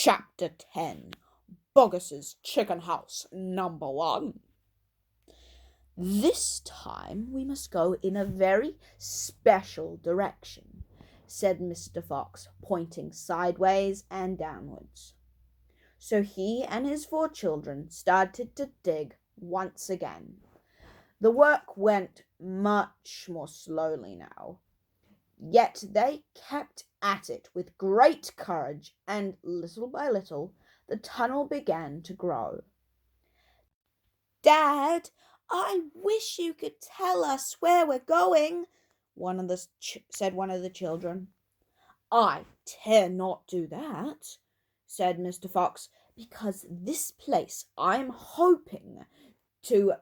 Chapter 10 Boguses Chicken House Number 1. This time we must go in a very special direction, said Mr. Fox, pointing sideways and downwards. So he and his 4 children started to dig once again. The work went much more slowly now, yet they kept at it with great courage, and little by little the tunnel began to grow. "Dad, I wish you could tell us where we're going," said one of the children. "I dare not do that," said Mr. Fox, "because this place I'm hoping to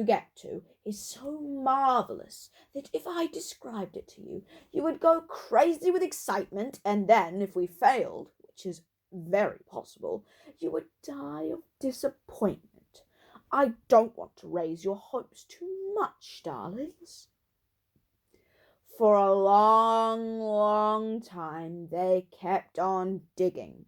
get to is so marvelous that if I described it to you, you would go crazy with excitement, and then, if we failed, which is very possible, you would die of disappointment. I don't want to raise your hopes too much, darlings." For a long, long time they kept on digging.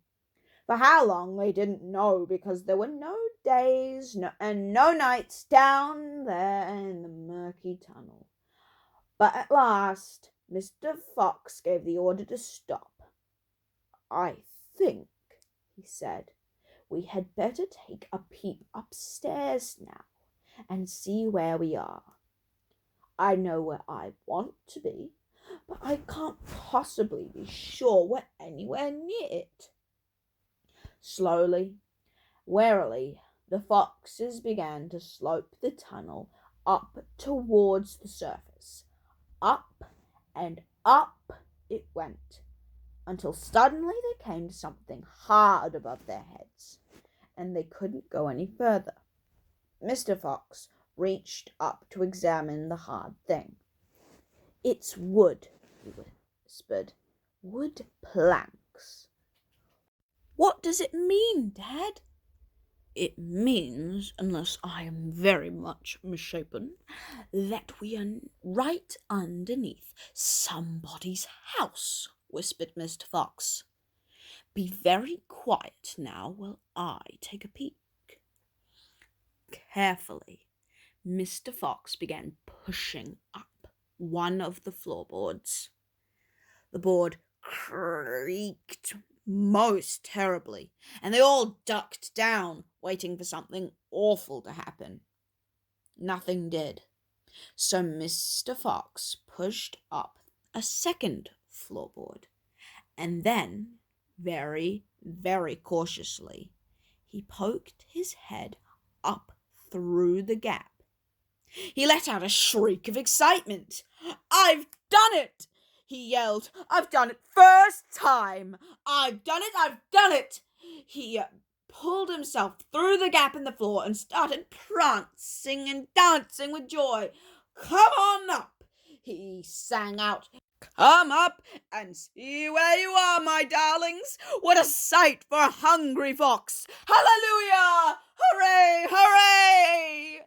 For how long they didn't know, because there were no days and no nights down there in the murky tunnel. But at last Mr. Fox gave the order to stop. "I think," he said, "we had better take a peep upstairs now and see where we are. I know where I want to be, but I can't possibly be sure we're anywhere near it." Slowly, warily, the foxes began to slope the tunnel up towards the surface. Up and up it went, until suddenly they came to something hard above their heads, and they couldn't go any further. Mr. Fox reached up to examine the hard thing. "It's wood," he whispered. "Wood planks." "What does it mean, Dad?" "It means, unless I am very much misshapen, that we are right underneath somebody's house," whispered Mr. Fox. "Be very quiet now while I take a peek." Carefully, Mr. Fox began pushing up one of the floorboards. The board creaked most terribly, and they all ducked down, waiting for something awful to happen. Nothing did. So Mr. Fox pushed up a second floorboard, and then, very, very cautiously, he poked his head up through the gap. He let out a shriek of excitement. "I've done it!" he yelled. "I've done it first time! I've done it! I've done it!" He pulled himself through the gap in the floor and started prancing and dancing with joy. "Come on up!" he sang out. "Come up and see where you are, my darlings. What a sight for a hungry fox! Hallelujah! Hooray! Hooray!"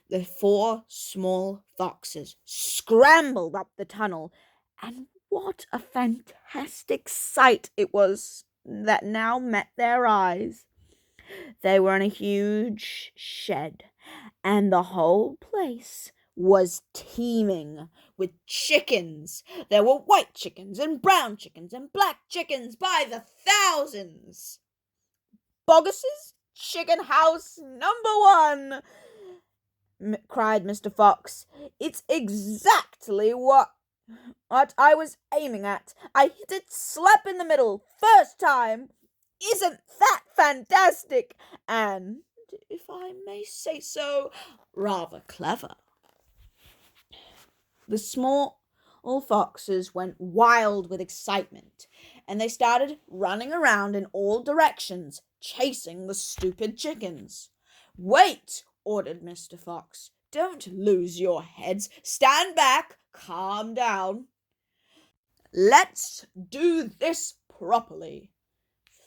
The 4 small foxes scrambled up the tunnel, and what a fantastic sight it was that now met their eyes. They were in a huge shed, and the whole place was teeming with chickens. There were white chickens and brown chickens and black chickens by the thousands. "Boguses Chicken House Number 1!" cried Mr. Fox. "It's exactly what I was aiming at. I hit it slap in the middle, first time. Isn't that fantastic? And, if I may say so, rather clever." The small foxes went wild with excitement, and they started running around in all directions, chasing the stupid chickens. "Wait!" ordered Mr. Fox. "Don't lose your heads. Stand back. Calm down. Let's do this properly.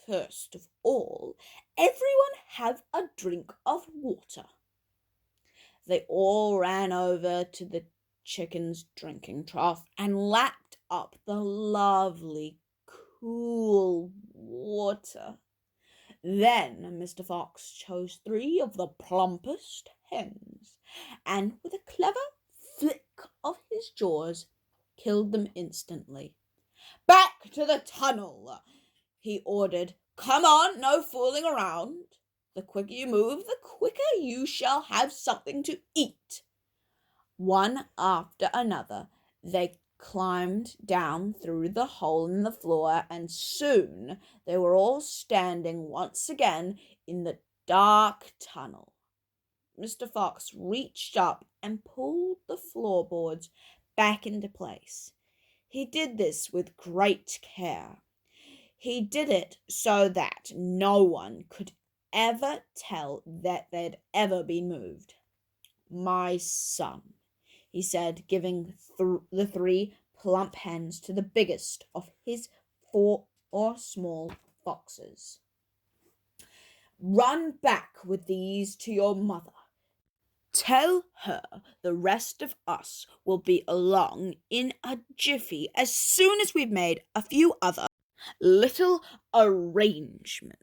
First of all, everyone have a drink of water." They all ran over to the chicken's drinking trough and lapped up the lovely, cool water. Then Mr. Fox chose 3 of the plumpest hens, and with a clever flick of his jaws, killed them instantly. "Back to the tunnel," he ordered. "Come on, no fooling around. The quicker you move, the quicker you shall have something to eat." One after another, they climbed down through the hole in the floor, and soon they were all standing once again in the dark tunnel. Mr. Fox reached up and pulled the floorboards back into place. He did this with great care. He did it so that no one could ever tell that they'd ever been moved. "My son," he said, giving the 3 plump hens to the biggest of his 4 small foxes. "Run back with these to your mother. Tell her the rest of us will be along in a jiffy as soon as we've made a few other little arrangements."